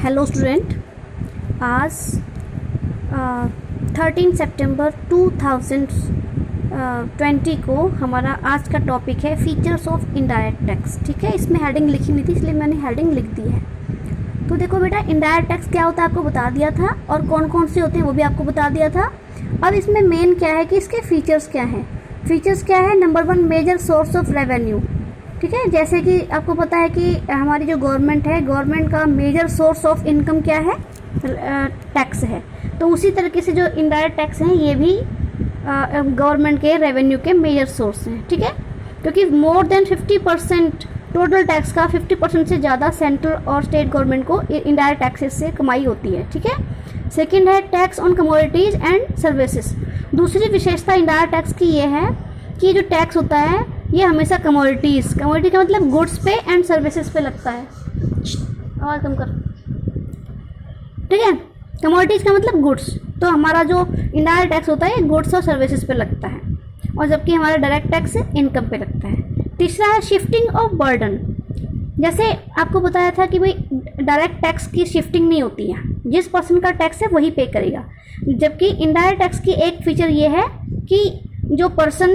Hello student, आज 13 सितंबर 2020 को हमारा आज का टॉपिक है फीचर्स ऑफ इनडायरेक्ट टैक्स। ठीक है, इसमें हेडिंग लिखी हुई थी इसलिए मैंने हेडिंग लिख दी है। तो देखो बेटा, इनडायरेक्ट टैक्स क्या होता है आपको बता दिया था और कौन कौन से होते हैं वो भी आपको बता दिया था। अब इसमें मेन क्या है कि इसके फीचर्स क्या हैं। फीचर्स क्या है? Number 1, major source of revenue. ठीक है, जैसे कि आपको पता है कि हमारी जो गवर्नमेंट है, गवर्नमेंट का मेजर सोर्स ऑफ इनकम क्या है? टैक्स है। तो उसी तरीके से जो इनडायरेक्ट टैक्स हैं ये भी गवर्नमेंट के रेवेन्यू के मेजर सोर्स हैं। ठीक है, क्योंकि मोर देन 50% टोटल टैक्स का 50% से ज़्यादा सेंट्रल और स्टेट गवर्नमेंट को इनडायरेक्ट टैक्सेस से कमाई होती है। ठीक है, सेकेंड है tax on commodities and services. दूसरी विशेषता इनडायरेक्ट टैक्स की ये है कि जो टैक्स होता है ये हमेशा कमोडिटी का मतलब गुड्स पे एंड सर्विसेज पे लगता है। आवाज़ कम कर। ठीक है, कमोडिटीज़ का मतलब गुड्स, तो हमारा जो इनडायरेक्ट टैक्स होता है ये गुड्स और सर्विसेज पे लगता है, और जबकि हमारा डायरेक्ट टैक्स इनकम पे लगता है। तीसरा है शिफ्टिंग ऑफ बर्डन। जैसे आपको बताया था कि भाई डायरेक्ट टैक्स की शिफ्टिंग नहीं होती है, जिस पर्सन का टैक्स है वही पे करेगा, जबकि इनडायरेक्ट टैक्स की एक फीचर ये है कि जो पर्सन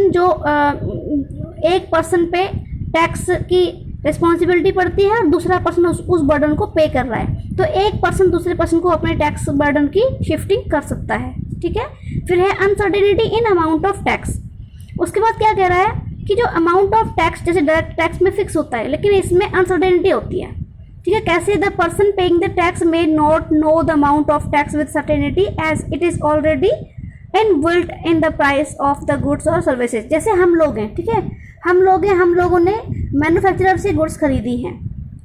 एक पर्सन पे टैक्स की रिस्पॉन्सिबिलिटी पड़ती है और दूसरा पर्सन उस बर्डन को पे कर रहा है, तो एक पर्सन दूसरे पर्सन को अपने टैक्स बर्डन की शिफ्टिंग कर सकता है। ठीक है, फिर है uncertainty in amount of tax. उसके बाद क्या कह रहा है कि जो अमाउंट ऑफ टैक्स जैसे डायरेक्ट टैक्स में फिक्स होता है, लेकिन इसमें अनसर्टेनिटी होती है। ठीक है, कैसे? The person paying the tax may not know the amount of tax with certainty as it is already inbuilt in the price of the goods और सर्विसेज। जैसे हम लोग हैं, ठीक है, हम लोगों ने मैन्युफैक्चरर से गुड्स खरीदी हैं।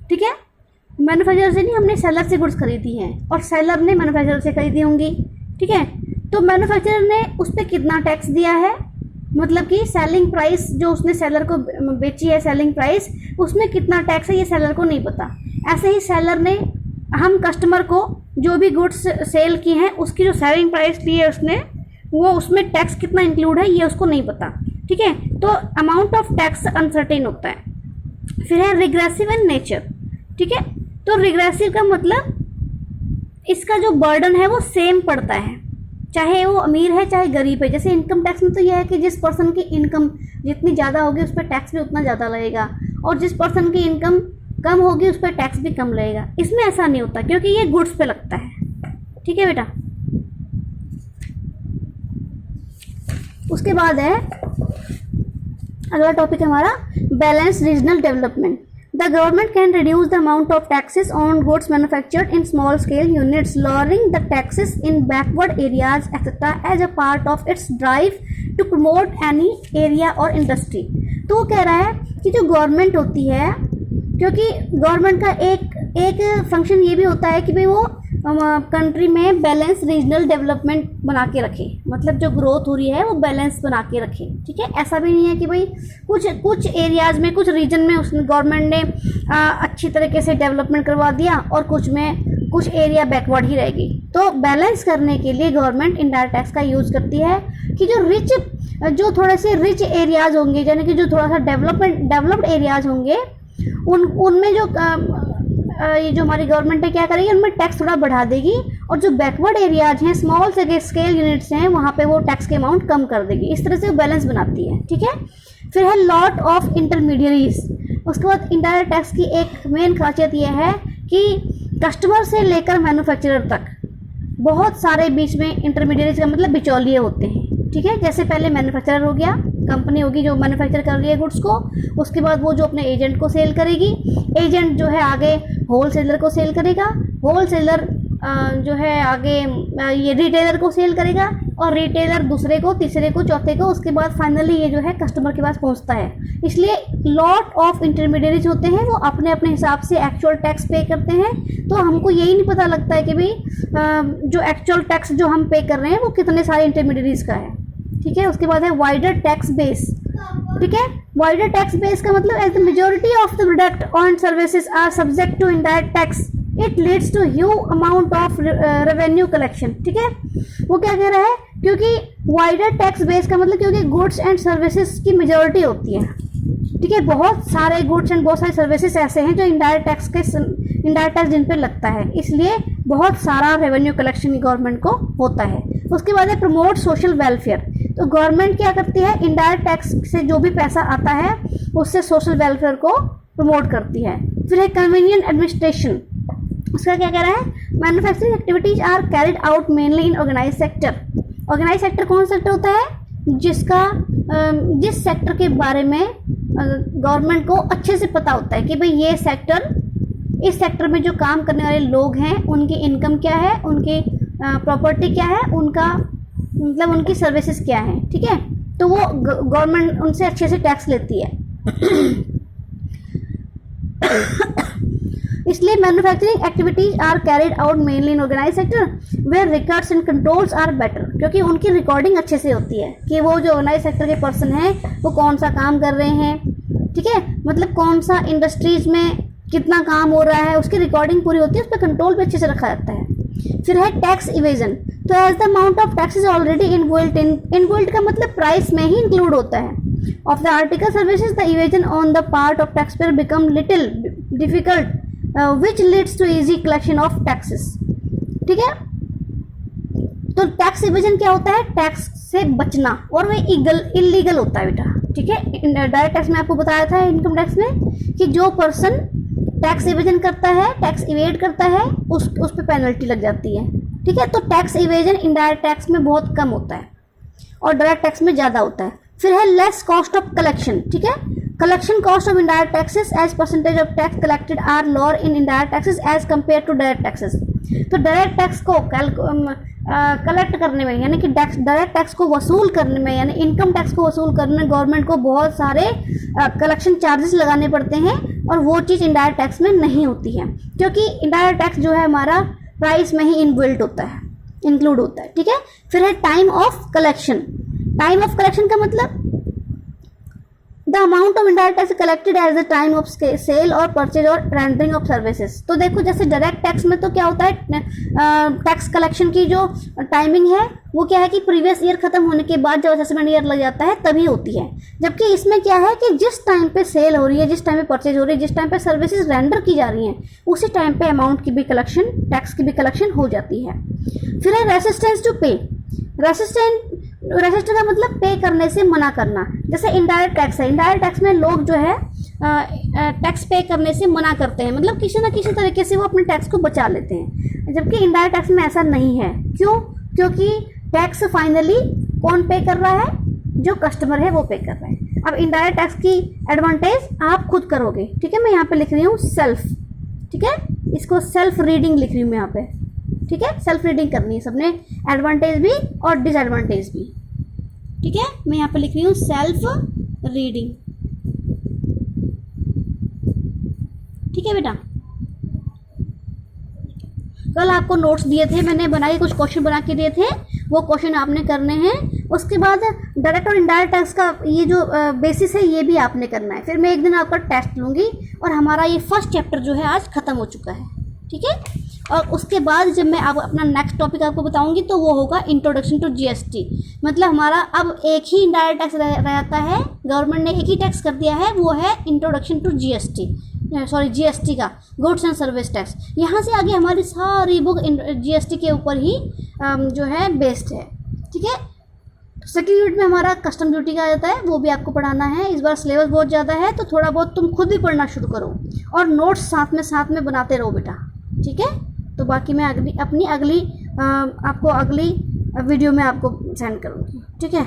ठीक है, मैन्युफैक्चरर से नहीं, हमने सेलर से गुड्स खरीदी हैं और सेलर ने मैन्युफैक्चरर से खरीदी होंगी। ठीक है, तो मैन्युफैक्चरर ने उस पर कितना टैक्स दिया है, मतलब कि सेलिंग प्राइस जो उसने सेलर को बेची है, सेलिंग प्राइस, उसमें कितना टैक्स है ये सेलर को नहीं पता। ऐसे ही सेलर ने हम कस्टमर को जो भी गुड्स सेल की हैं उसकी जो सेलिंग प्राइस दी है उसने, वो उसमें टैक्स कितना इंक्लूड है ये उसको नहीं पता। ठीक है, तो अमाउंट ऑफ टैक्स अनसर्टेन होता है। फिर है रिग्रेसिव इन नेचर। ठीक है, तो रिग्रेसिव का मतलब इसका जो बर्डन है वो सेम पड़ता है, चाहे वो अमीर है चाहे गरीब है। जैसे इनकम टैक्स में तो यह है कि जिस पर्सन की इनकम जितनी ज़्यादा होगी उस पर टैक्स भी उतना ज़्यादा लगेगा, और जिस पर्सन की इनकम कम होगी उस पर टैक्स भी कम लगेगा। इसमें ऐसा नहीं होता क्योंकि ये गुड्स पे लगता है। ठीक है बेटा, उसके बाद है अगला टॉपिक हमारा balance regional development. The government can reduce the amount of taxes on goods manufactured in small scale units, lowering the taxes in backward areas etcetera as a part of its drive to promote any area और industry. तो वो कह रहा है कि जो government होती है, क्योंकि गवर्नमेंट का एक फंक्शन ये भी होता है कि भाई वो कंट्री में बैलेंस रीजनल डेवलपमेंट बना के रखे, मतलब जो ग्रोथ हो रही है वो बैलेंस बना के रखे। ठीक है, ऐसा भी नहीं है कि भाई कुछ एरियाज में, कुछ रीजन में उस गवर्नमेंट ने अच्छी तरीके से डेवलपमेंट करवा दिया और कुछ एरिया बैकवर्ड ही रहेगी। तो बैलेंस करने के लिए गवर्नमेंट इनडायरेक्ट टैक्स का यूज़ करती है कि जो थोड़े से रिच एरियाज होंगे, यानी कि जो थोड़ा सा डेवलप्ड एरियाज होंगे, उनमें ये जो हमारी गवर्नमेंट है क्या करेगी, उनमें टैक्स थोड़ा बढ़ा देगी, और जो बैकवर्ड एरियाज हैं, स्मॉल स्केल यूनिट्स हैं, वहाँ पे वो टैक्स के अमाउंट कम कर देगी। इस तरह से वो बैलेंस बनाती है। ठीक है, फिर है लॉट ऑफ इंटरमीडियरीज। उसके बाद इनडायरेक्ट टैक्स की एक मेन खासियत ये है कि कस्टमर से लेकर मैन्युफैक्चरर तक बहुत सारे बीच में इंटरमीडियरीज का मतलब बिचौलिए होते हैं। ठीक है, जैसे पहले मैन्युफैक्चरर हो गया, कंपनी होगी जो मैन्युफैक्चर कर रही है गुड्स को, उसके बाद वो जो अपने एजेंट को सेल करेगी, एजेंट जो है आगे होलसेलर को सेल करेगा, होलसेलर जो है आगे ये रिटेलर को सेल करेगा, और रिटेलर दूसरे को, तीसरे को, चौथे को, उसके बाद फाइनली ये जो है कस्टमर के पास पहुंचता है। इसलिए लॉट ऑफ इंटरमीडियरीज होते हैं, वो अपने अपने हिसाब से एक्चुअल टैक्स पे करते हैं। तो हमको यही नहीं पता लगता है कि भाई जो एक्चुअल टैक्स जो हम पे कर रहे हैं वो कितने सारे इंटरमीडियरीज का है। ठीक है, उसके बाद है वाइडर टैक्स बेस। ठीक है, वाइडर टैक्स बेस का मतलब as the majority of the product and services are subject to indirect tax, it leads to huge amount of revenue collection. ठीक है, वो क्या कह रहा है, क्योंकि वाइडर टैक्स बेस का मतलब क्योंकि गुड्स एंड सर्विसेज की मेजॉरिटी होती है। ठीक है, बहुत सारे गुड्स एंड बहुत सारे सर्विसेज ऐसे हैं जो इनडायरेक्ट टैक्स इनडायरेक्ट टैक्स जिन पे लगता है, इसलिए बहुत सारा रेवेन्यू कलेक्शन गवर्नमेंट को होता है। उसके बाद है प्रमोट सोशल वेलफेयर। तो गवर्नमेंट क्या करती है, इनडायरेक्ट टैक्स से जो भी पैसा आता है उससे सोशल वेलफेयर को प्रमोट करती है। फिर है कन्वीनियंट एडमिनिस्ट्रेशन। उसका क्या कह रहा है, manufacturing activities are carried out mainly in organise sector. Organise sector कौन सा सेक्टर होता है, जिस सेक्टर के बारे में गवर्नमेंट को अच्छे से पता होता है कि भाई ये सेक्टर, इस सेक्टर में जो काम करने वाले लोग हैं उनकी इनकम क्या है, उनकी प्रॉपर्टी क्या है, उनका मतलब उनकी सर्विसेज क्या है, ठीक है। तो वो गवर्नमेंट उनसे अच्छे से टैक्स लेती है। इसलिए manufacturing activities are carried out mainly in organise sector where records and controls are better, क्योंकि उनकी रिकॉर्डिंग अच्छे से होती है कि वो जो ऑर्गेनाइज सेक्टर के पर्सन हैं वो कौन सा काम कर रहे हैं, ठीक है, मतलब कौन सा इंडस्ट्रीज में कितना काम हो रहा है, उसकी रिकॉर्डिंग पूरी होती है, उस पर कंट्रोल भी अच्छे से रखा जाता है। फिर है टैक्स इवेजन। तो as the amount of tax is already inbuilt का मतलब प्राइस में ही इंक्लूड होता है of the article services, the evasion on the part of tax payer become little difficult which leads to easy collection of taxes, ठीक है। तो tax evasion क्या होता है, टैक्स से बचना, और वो इलीगल होता है बेटा, ठीक है। डायरेक्ट टैक्स में आपको बताया था इनकम टैक्स में कि जो पर्सन टैक्स इवेजन करता है, टैक्स इवेड करता है, उस पर पेनल्टी लग जाती है, ठीक है। तो टैक्स इवेजन इनडायरेक्ट टैक्स में बहुत कम होता है और डायरेक्ट टैक्स में ज़्यादा होता है। फिर है लेस कॉस्ट ऑफ कलेक्शन, ठीक है। Collection cost of indirect taxes as percentage of tax collected are lower in indirect taxes as compare to direct taxes. तो डायरेक्ट टैक्स को कलेक्ट करने में, यानी कि डायरेक्ट टैक्स को वसूल करने में, यानी इनकम टैक्स को वसूल करने में गवर्नमेंट को बहुत सारे कलेक्शन चार्जेस लगाने पड़ते हैं, और वो चीज़ इनडायरेक्ट टैक्स में नहीं होती है, क्योंकि इनडायरेक्ट टैक्स जो है हमारा प्राइस में ही इनबिल्ट होता है, इंक्लूड होता है, ठीक है। फिर है time of collection. Time of collection का मतलब the amount of indirect tax collected as the time of sale और परचेज और रेंडरिंग ऑफ सर्विसेज। तो देखो जैसे डायरेक्ट टैक्स में तो क्या होता है, टैक्स कलेक्शन की जो टाइमिंग है वो क्या है कि प्रीवियस ईयर खत्म होने के बाद जब असेसमेंट ईयर लग जाता है तभी होती है। जबकि इसमें क्या है कि जिस टाइम पे सेल हो रही है, जिस टाइम पे परचेज हो रही है, जिस टाइम पे सर्विसेज रेंडर की जा रही हैं, उसी टाइम पे अमाउंट की भी कलेक्शन, टैक्स की भी कलेक्शन हो जाती है। फिर है रेसिस्टेंस टू पे। रेसिस्टेंस का मतलब पे करने से मना करना। जैसे इनडायरेक्ट टैक्स है, इनडायरेक्ट टैक्स में लोग जो है टैक्स पे करने से मना करते हैं, मतलब किसी ना किसी तरीके से वो अपने टैक्स को बचा लेते हैं। जबकि इनडायरेक्ट टैक्स में ऐसा नहीं है। क्यों? क्योंकि टैक्स फाइनली कौन पे कर रहा है, जो कस्टमर है वो पे कर रहा है। अब इनडायरेक्ट टैक्स की एडवांटेज आप खुद करोगे, ठीक है। मैं यहाँ पे लिख रही हूँ सेल्फ, ठीक है, इसको सेल्फ रीडिंग लिख रही हूँ मैं यहाँ पे, ठीक है। सेल्फ रीडिंग करनी है सबने, एडवांटेज भी और डिसएडवांटेज भी, ठीक है। मैं यहाँ पे लिख रही हूँ सेल्फ रीडिंग, ठीक है बेटा। कल आपको नोट्स दिए थे, मैंने बनाए, कुछ क्वेश्चन बना के दिए थे, वो क्वेश्चन आपने करने हैं। उसके बाद डायरेक्ट और इनडायरेक्ट टैक्स का ये जो बेसिस है ये भी आपने करना है। फिर मैं एक दिन आपका टेस्ट लूँगी और हमारा ये फर्स्ट चैप्टर जो है आज ख़त्म हो चुका है, ठीक है। और उसके बाद जब मैं अब अपना नेक्स्ट टॉपिक आपको बताऊंगी तो वो होगा इंट्रोडक्शन टू जीएसटी। मतलब हमारा अब एक ही इनडायरेक्ट टैक्स रहता है, गवर्नमेंट ने एक ही टैक्स कर दिया है, वो है introduction to GST, sorry GST का, गुड्स एंड सर्विस टैक्स। यहाँ से आगे हमारी सारी बुक जीएसटी के ऊपर ही जो है बेस्ड है, ठीक है। सेकेंड यूनिट में हमारा कस्टम ड्यूटी का आ जाता है, वो भी आपको पढ़ाना है। इस बार सिलेबस बहुत ज़्यादा है तो थोड़ा बहुत तुम खुद भी पढ़ना शुरू करो और नोट्स साथ में बनाते रहो बेटा, ठीक है। तो बाकी मैं आपको अगली वीडियो में आपको सेंड करूँगी, ठीक है।